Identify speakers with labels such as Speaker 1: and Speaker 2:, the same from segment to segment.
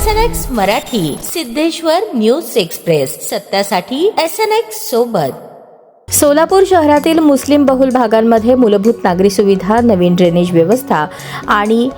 Speaker 1: SNX Marathi, Siddheshwar news express, सत्यासाठी SNX सोबत।
Speaker 2: सोलापूर शहरातील मुस्लिम बहुल भागांमध्ये मूलभूत नागरी सुविधा, नवीन ड्रेनेज व्यवस्था आणि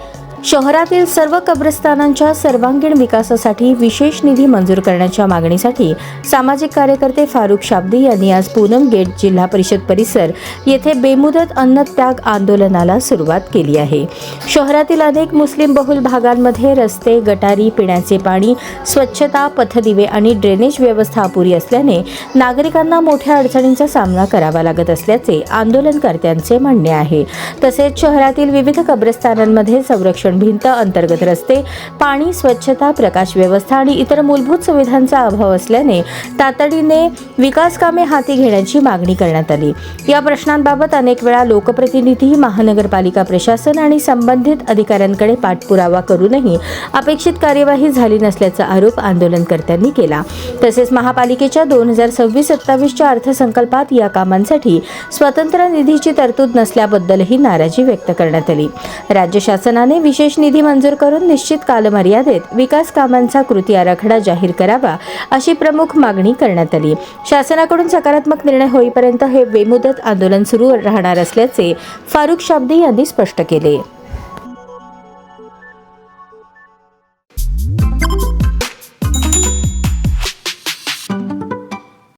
Speaker 2: शहरातील सर्व कब्रस्तानांच्या सर्वांगीण विकासासाठी विशेष निधी मंजूर करण्याच्या मागणीसाठी सामाजिक कार्यकर्ते फारुख शाब्दी यांनी आज पूनम गेट जिल्हा परिषद परिसर येथे बेमुदत अन्नत्याग आंदोलनाला सुरुवात केली आहे। शहरातील अनेक मुस्लिम बहुल भागांमध्ये रस्ते, गटारी, पिण्याचे पाणी, स्वच्छता, पथदिवे आणि ड्रेनेज व्यवस्था अपुरी असल्याने नागरिकांना मोठ्या अडचणींचा सामना करावा लागत असल्याचे आंदोलनकर्त्यांचे म्हणणे आहे। तसेच शहरातील विविध कब्रस्तानांमध्ये संरक्षण भिंत, अंतर्गत रस्ते, पाणी, स्वच्छता, प्रकाश व्यवस्था आणि इतर मूलभूत सुविधांचा अभाव असल्याने तातडीने विकास कामे हाती घेण्याची मागणी करण्यात आली। या प्रश्नांबाबत अनेक वेळा लोकप्रतिनिधी, महानगरपालिका प्रशासन आणि संबंधित अधिकाऱ्यांकडे पाठपुरावा करूनही अपेक्षित कार्यवाही झाली नसल्याचा आरोप आंदोलनकर्त्यांनी केला। तसेच महापालिकेच्या 2026-27च्या अर्थसंकल्पात या कामांसाठी स्वतंत्र निधीची तरतूद नसल्याबद्दलही नाराजी व्यक्त करण्यात आली। राज्य शासनाने विशेष निधी मंजूर करून निश्चित कालमर्यादेत विकास कामांचा कृती आराखडा जाहीर करावा अशी प्रमुख मागणी करण्यात आली। शासनाकडून सकारात्मक निर्णय होईपर्यंत हे बेमुदत आंदोलन सुरू राहणार असल्याचे फारुख शाब्दी यांनी स्पष्ट केले।